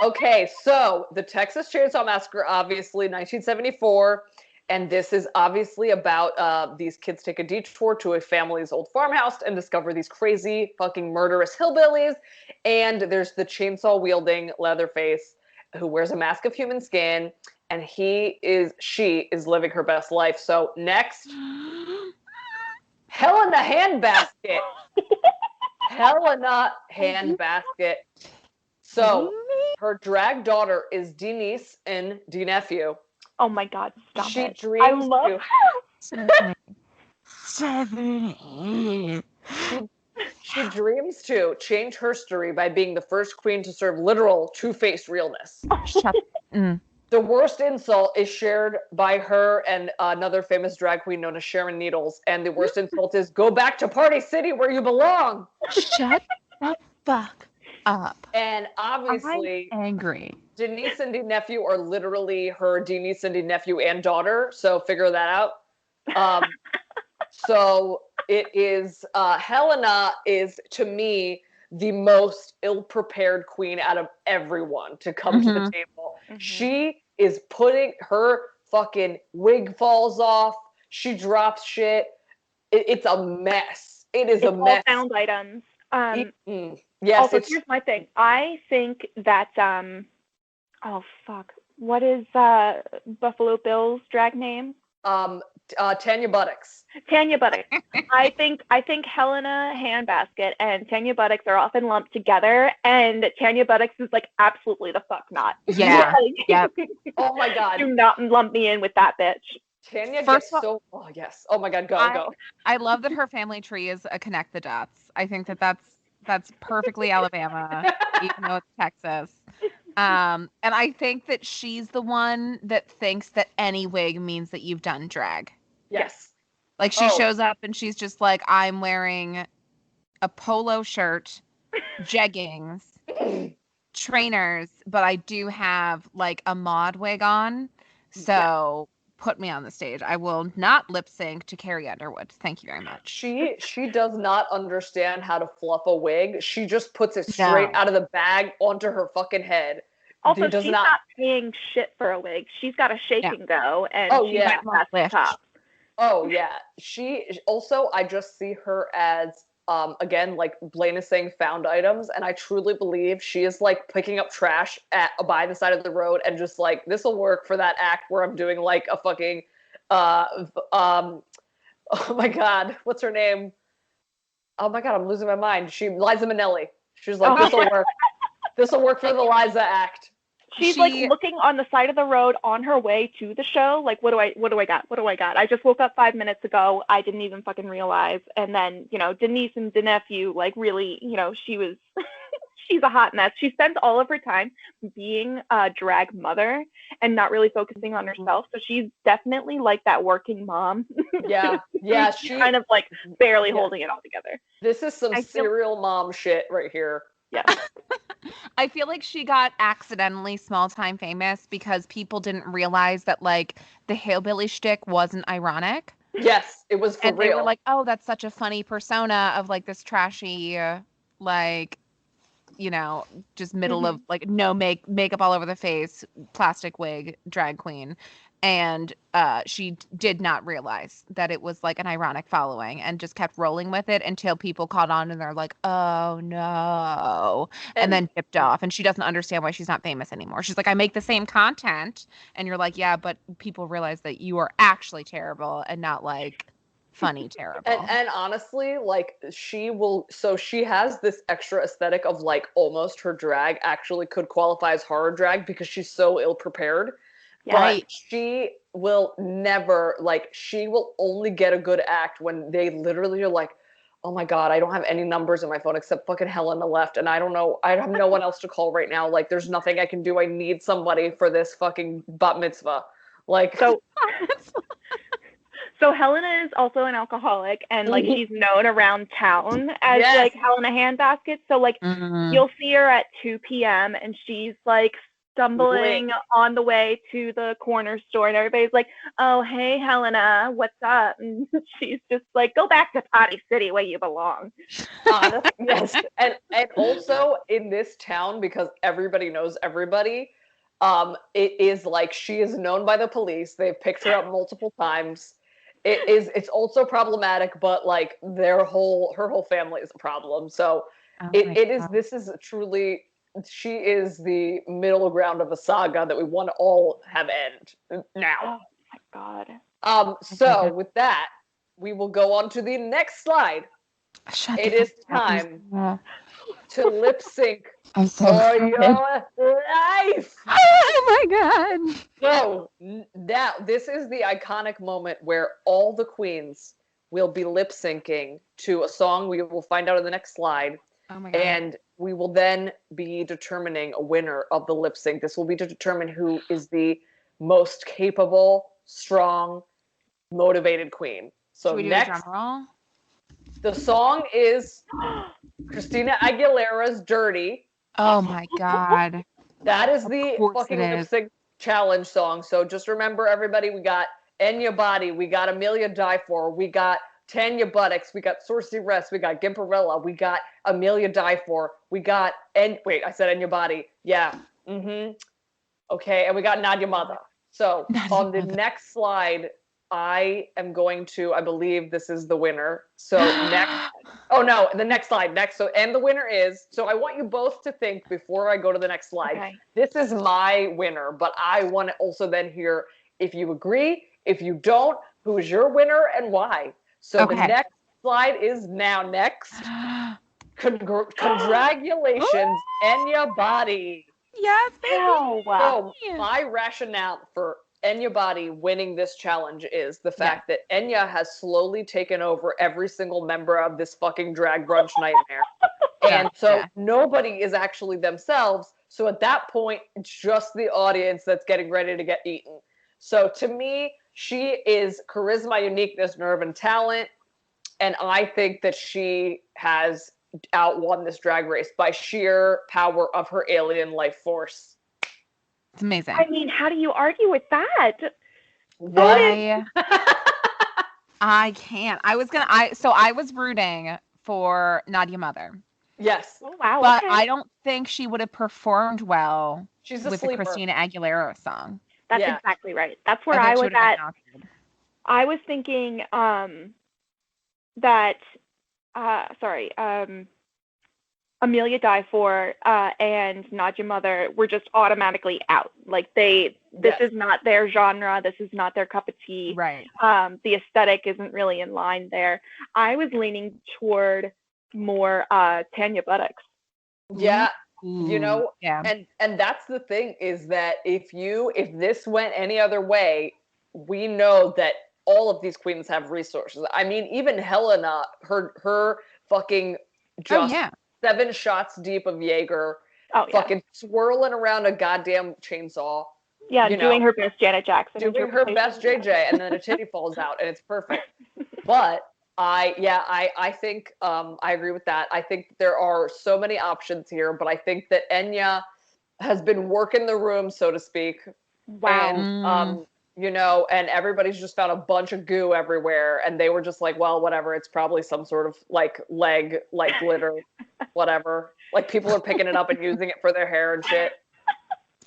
Speaker 2: Okay, so the Texas Chainsaw Massacre, obviously 1974, and this is obviously about these kids take a detour to a family's old farmhouse and discover these crazy fucking murderous hillbillies, and there's the chainsaw wielding Leatherface who wears a mask of human skin, and she is living her best life. So next, Helena Handbasket. Helena Handbasket. So her drag daughter is Denise and D-Nephew.
Speaker 1: Oh my God, stop
Speaker 2: She
Speaker 1: it. I
Speaker 2: dreams
Speaker 1: love
Speaker 2: to she dreams to change history by being the first queen to serve literal two-faced realness.
Speaker 3: Shut.
Speaker 2: The worst insult is shared by her and another famous drag queen known as Sharon Needles, and the worst insult is "Go back to Party City where you belong."
Speaker 3: Shut the fuck up.
Speaker 2: And obviously,
Speaker 3: I'm angry.
Speaker 2: Denise and D-Nephew are literally her niece and D-Nephew and daughter, so figure that out. So it is, Helena is, to me, the most ill-prepared queen out of everyone to come to the table. She is putting her fucking wig falls off. She drops shit. It's a mess. It is a mess.
Speaker 1: All found items.
Speaker 2: Yes.
Speaker 1: Also, here's my thing. I think that oh fuck, what is Buffalo Bill's drag name?
Speaker 2: Tanya Buttocks.
Speaker 1: Tanya Buttocks. I think Helena Handbasket and Tanya Buttocks are often lumped together, and Tanya Buttocks is like absolutely the fuck not.
Speaker 3: Yeah. Yep.
Speaker 2: Oh my God.
Speaker 1: Do not lump me in with that bitch.
Speaker 2: Tanya
Speaker 3: First
Speaker 2: gets
Speaker 3: of
Speaker 2: so. Oh yes. Oh my God. Go.
Speaker 3: I love that her family tree is a connect the dots. I think that's perfectly Alabama, even though it's Texas. And I think that she's the one that thinks that any wig means that you've done drag.
Speaker 2: Yes.
Speaker 3: Like she shows up and she's just like, I'm wearing a polo shirt, jeggings, trainers, but I do have like a mod wig on. So put me on the stage. I will not lip sync to Carrie Underwood. Thank you very much.
Speaker 2: She does not understand how to fluff a wig. She just puts it straight out of the bag onto her fucking head.
Speaker 1: Also, she's not paying shit for a wig. She's got a shake and go, and she's got the top.
Speaker 2: Oh yeah. She also, I just see her as again, like Blaine is saying, found items, and I truly believe she is like picking up trash by the side of the road and just like, this will work for that act where I'm doing like a fucking oh my God, what's her name? Oh my God, I'm losing my mind. Liza Minnelli. She's like, this will work. This will work for the Liza act.
Speaker 1: She's like looking on the side of the road on her way to the show. Like, what do I got? I just woke up 5 minutes ago. I didn't even fucking realize. And then, Denise and the nephew, like really, she's a hot mess. She spends all of her time being a drag mother and not really focusing on herself. So she's definitely like that working mom.
Speaker 2: Yeah.
Speaker 1: She's kind of like barely holding it all together.
Speaker 2: This is some serial mom shit right here.
Speaker 1: Yeah.
Speaker 3: I feel like she got accidentally small time famous because people didn't realize that like the hillbilly shtick wasn't ironic.
Speaker 2: Yes, it was for
Speaker 3: real. And they were like, oh, that's such a funny persona of like this trashy, like, just middle of like no makeup all over the face, plastic wig, drag queen. And she did not realize that it was like an ironic following and just kept rolling with it until people caught on and they're like, oh no. And then dipped off. And she doesn't understand why she's not famous anymore. She's like, I make the same content. And you're like, yeah, but people realize that you are actually terrible and not like funny terrible.
Speaker 2: And honestly, like she has this extra aesthetic of like almost her drag actually could qualify as horror drag because she's so ill prepared.
Speaker 3: Right.
Speaker 2: But she will never, like, she will only get a good act when they literally are like, oh my God, I don't have any numbers in my phone except fucking Helena left. And I don't know, I have no one else to call right now. Like, there's nothing I can do. I need somebody for this fucking bat mitzvah. Like,
Speaker 1: so So Helena is also an alcoholic, and like she's known around town as
Speaker 2: Yes.
Speaker 1: like Helena Handbasket. So like you'll see her at 2 p.m. and she's like stumbling on the way to the corner store, and everybody's like, "Oh, hey Helena, what's up?" And she's just like, "Go back to Potty City where you belong."
Speaker 2: Honestly, yes. And also in this town, because everybody knows everybody, it is like she is known by the police. They've picked her up multiple times. It's also problematic, but like her whole family is a problem. So this is truly, she is the middle ground of a saga that we want to all have end now.
Speaker 1: Oh my God.
Speaker 2: So with that, we will go on to the next slide. It is time to lip sync for your life.
Speaker 3: Oh my God.
Speaker 2: So now this is the iconic moment where all the queens will be lip syncing to a song we will find out in the next slide.
Speaker 3: Oh my God.
Speaker 2: And we will then be determining a winner of the lip sync. This will be to determine who is the most capable, strong, motivated queen. So
Speaker 3: should we do
Speaker 2: next,
Speaker 3: a drum roll?
Speaker 2: the song is Christina Aguilera's Dirty.
Speaker 3: Oh my God.
Speaker 2: That is the fucking lip sync challenge song. So just remember, everybody, we got Enya Body, we got Amelia Die For, we got Tanya Buttocks, we got Sorcy Rest, we got Gimperella, we got Amelia Die For, we got wait, I said Enya Body. Yeah. Okay, and we got Nadia Mother. So on the next slide, I am going to, I believe this is the winner. So next, oh no, the next slide, next. So, and the winner is, so I want you both to think before I go to the next slide,
Speaker 1: Okay.
Speaker 2: This is my winner, but I want to also then hear if you agree, if you don't, who is your winner and why. So the next slide is now next. Congratulations, Enya Body.
Speaker 3: Yes, baby.
Speaker 1: Oh, wow.
Speaker 2: So my rationale for Enya Body winning this challenge is the fact that Enya has slowly taken over every single member of this fucking drag brunch nightmare. And so nobody is actually themselves. So at that point, it's just the audience that's getting ready to get eaten. So to me, she is charisma, uniqueness, nerve, and talent. And I think that she has outwon this drag race by sheer power of her alien life force.
Speaker 3: It's amazing.
Speaker 1: I mean, how do you argue with that?
Speaker 2: What?
Speaker 3: I can't. I was rooting for Nadia Mother.
Speaker 2: Yes.
Speaker 1: Oh, wow.
Speaker 3: But
Speaker 1: okay.
Speaker 3: I don't think she would have performed well
Speaker 2: She's a
Speaker 3: with
Speaker 2: sleeper.
Speaker 3: the Christina Aguilera song.
Speaker 1: That's exactly right. That's where I was at. I was thinking that Amelia Die For and Nadia Mother were just automatically out. Like this is not their genre. This is not their cup of tea.
Speaker 3: Right.
Speaker 1: The aesthetic isn't really in line there. I was leaning toward more Tanya Buttocks.
Speaker 2: Yeah. You know, and that's the thing is that if this went any other way, we know that all of these queens have resources. I mean, even Helena, her fucking just 7 shots deep of Jaeger, fucking swirling around a goddamn chainsaw.
Speaker 1: Yeah, doing her best Janet Jackson.
Speaker 2: Doing her best JJ, and then a titty falls out, and it's perfect. But I think I agree with that. I think there are so many options here, but I think that Enya has been working the room, so to speak.
Speaker 1: Wow.
Speaker 2: And you know, and everybody's just found a bunch of goo everywhere, and they were just like, well, whatever, it's probably some sort of like leg, like glitter, whatever. Like people are picking it up and using it for their hair and shit.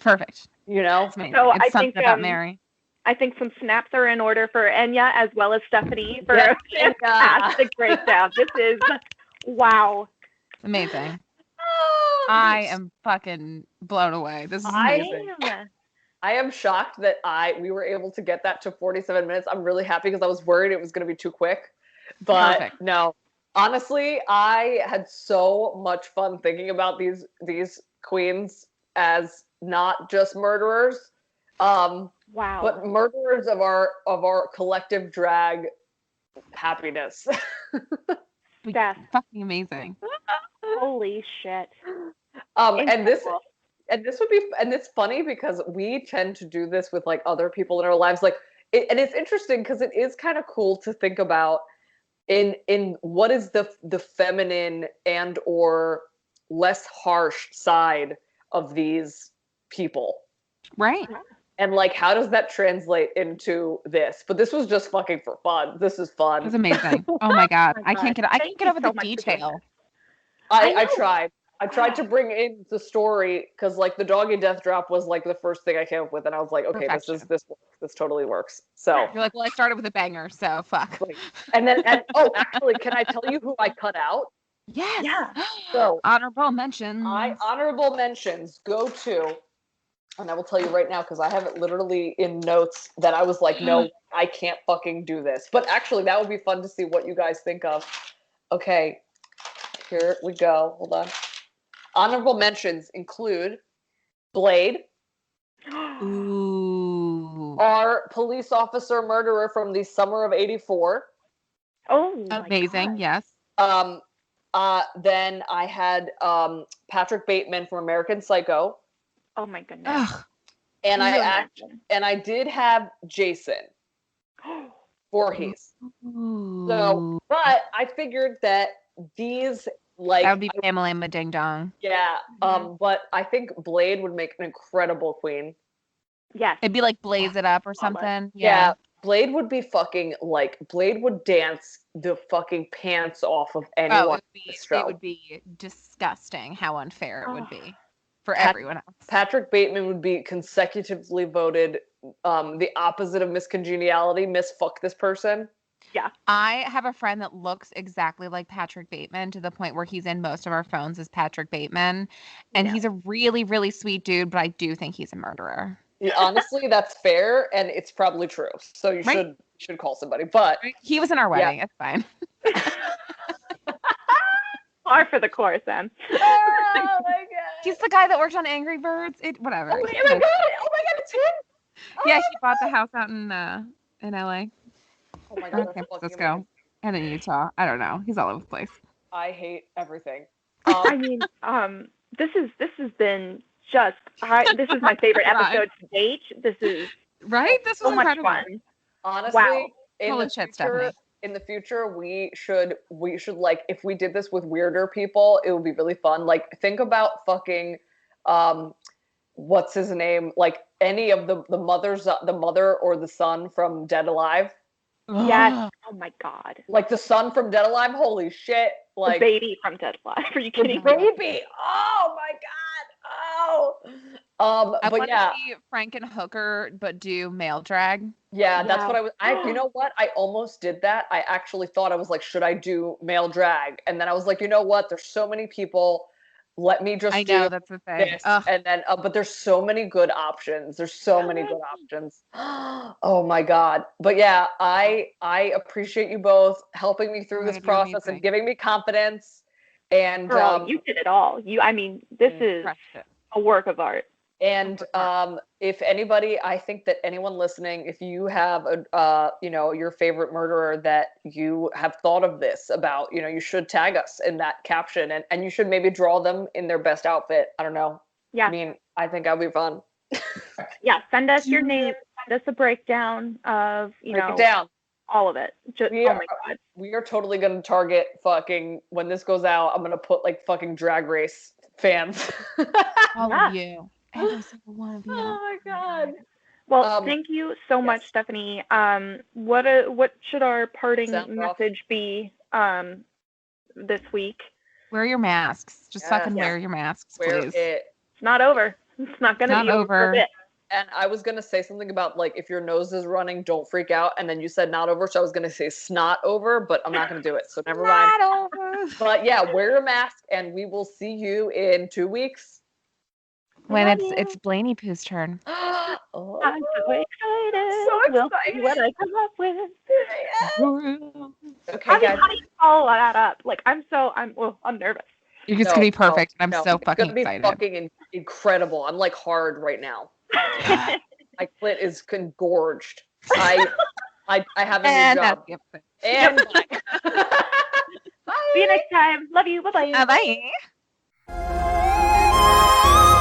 Speaker 3: Perfect.
Speaker 2: You know?
Speaker 1: So
Speaker 3: it's something about Mary.
Speaker 1: I think some snaps are in order for Enya as well as Stephanie for a fantastic breakdown. This is wow.
Speaker 3: Amazing. I am fucking blown away. This is amazing.
Speaker 2: I am shocked that we were able to get that to 47 minutes. I'm really happy because I was worried it was going to be too quick. But no, honestly, I had so much fun thinking about these queens as not just murderers.
Speaker 1: Wow.
Speaker 2: But murderers of our collective drag happiness.
Speaker 1: That's
Speaker 3: fucking amazing.
Speaker 1: Holy shit.
Speaker 2: And it's funny because we tend to do this with like other people in our lives. Like and it's interesting because it is kind of cool to think about in what is the feminine and or less harsh side of these people.
Speaker 3: Right.
Speaker 2: And like, how does that translate into this? But this was just fucking for fun. This is fun.
Speaker 3: It was amazing. Oh my god.
Speaker 1: Oh my
Speaker 3: I can't
Speaker 1: God.
Speaker 3: get
Speaker 1: Thank
Speaker 3: over
Speaker 1: you
Speaker 3: the
Speaker 1: so much for doing
Speaker 3: detail.
Speaker 2: I tried. I tried to bring in the story because like the doggy death drop was like the first thing I came up with, and I was like, okay,
Speaker 3: Perfection.
Speaker 2: this totally works. So
Speaker 3: You're like, well, I started with a banger, so fuck.
Speaker 2: and oh, actually, can I tell you who I cut out?
Speaker 3: Yes.
Speaker 1: Yeah.
Speaker 2: So
Speaker 3: Honorable mentions.
Speaker 2: honorable mentions go to, and I will tell you right now because I have it literally in notes that I was like, no, I can't fucking do this. But actually, that would be fun to see what you guys think of. Okay, here we go. Hold on. Honorable mentions include Blade,
Speaker 3: Ooh.
Speaker 2: our police officer murderer from the summer of '84.
Speaker 1: Oh,
Speaker 3: Amazing.
Speaker 1: my
Speaker 3: Yes.
Speaker 2: Then I had Patrick Bateman from American Psycho.
Speaker 1: Oh my goodness.
Speaker 3: Ugh.
Speaker 2: And
Speaker 1: Can you
Speaker 2: I did have Jason Voorhees. So, but I figured that these like
Speaker 3: that would be Pamela Ding Dong.
Speaker 2: Yeah. But I think Blade would make an incredible queen.
Speaker 1: Yes.
Speaker 3: It'd be like Blaze It Up or something.
Speaker 2: Yeah. Blade would be fucking like Blade would dance the fucking pants off of anyone.
Speaker 3: It would be disgusting how unfair it would be for everyone else.
Speaker 2: Patrick Bateman would be consecutively voted the opposite of Miss Congeniality, Miss Fuck This Person.
Speaker 1: Yeah.
Speaker 3: I have a friend that looks exactly like Patrick Bateman to the point where he's in most of our phones as Patrick Bateman. And he's a really, really sweet dude, but I do think he's a murderer.
Speaker 2: Yeah, honestly, that's fair, and it's probably true. So you should call somebody. But
Speaker 3: he was in our wedding. It's fine.
Speaker 1: Par for the course, then.
Speaker 2: Oh my god.
Speaker 3: He's the guy that worked on Angry Birds. Whatever.
Speaker 2: Oh my god! It's him.
Speaker 3: Yeah, he bought the house out in LA.
Speaker 2: Oh my god,
Speaker 3: San Francisco and in Utah. I don't know. He's all over the place.
Speaker 2: I hate everything.
Speaker 1: I mean, this has been just. This is my favorite episode to date. This is
Speaker 3: right. This was
Speaker 1: so much
Speaker 3: incredible.
Speaker 1: fun.
Speaker 2: Honestly,
Speaker 3: wow.
Speaker 2: In the future, we should like if we did this with weirder people, it would be really fun. Like think about fucking, what's his name? Like any of the mother or the son from Dead Alive.
Speaker 1: Yes. Oh my god.
Speaker 2: Like the son from Dead Alive. Holy shit. Like
Speaker 1: the baby from Dead Alive. Are you kidding me?
Speaker 2: Baby. Oh my god. Oh.
Speaker 3: I
Speaker 2: but
Speaker 3: want
Speaker 2: yeah.
Speaker 3: to see Frank and Hooker, but do male drag.
Speaker 2: Yeah, that's what I was. You know what? I almost did that. I actually thought I was like, should I do male drag? And then I was like, you know what? There's so many people. Let me just do
Speaker 3: that's the thing.
Speaker 2: this. And then, but there's so many good options. There's so many good options. Oh my god! But yeah, I appreciate you both helping me through this process and giving me confidence. And
Speaker 1: girl, you did it all. I mean, this is a work of art.
Speaker 2: And if anybody, I think that anyone listening, if you have a your favorite murderer that you have thought of this about, you should tag us in that caption, and you should maybe draw them in their best outfit. I don't know.
Speaker 1: Yeah.
Speaker 2: I mean, I think that'd be fun.
Speaker 1: Yeah, send us your name. Send us a breakdown of
Speaker 2: Break it down.
Speaker 1: All of it. Oh my god.
Speaker 2: We are totally gonna target fucking when this goes out. I'm gonna put like fucking Drag Race fans.
Speaker 3: All of you. Every single one of you.
Speaker 2: Oh my god.
Speaker 1: Well, thank you so much, Stephanie. What should our parting message be this week?
Speaker 3: Wear your masks. Just fucking wear your masks, please.
Speaker 2: It's
Speaker 1: not over. It's not gonna be over for a bit.
Speaker 2: And I was gonna say something about like if your nose is running, don't freak out. And then you said not over, so I was gonna say snot over, but I'm not gonna do it. So never mind.
Speaker 3: Not over.
Speaker 2: But yeah, wear a mask, and we will see you in 2 weeks.
Speaker 3: When it's Blaney Pooh's turn.
Speaker 2: Oh,
Speaker 1: I'm so excited.
Speaker 2: So excited.
Speaker 1: We'll see what I come up with.
Speaker 2: Yeah. Okay, guys.
Speaker 1: How do you follow that up? Like I'm nervous.
Speaker 3: You're just gonna be perfect. I'm so fucking
Speaker 2: excited. It's gonna be fucking incredible. I'm like hard right now. My clit is engorged. I have a new job. And
Speaker 1: bye. See you next time. Love you. Bye-bye.
Speaker 3: Bye.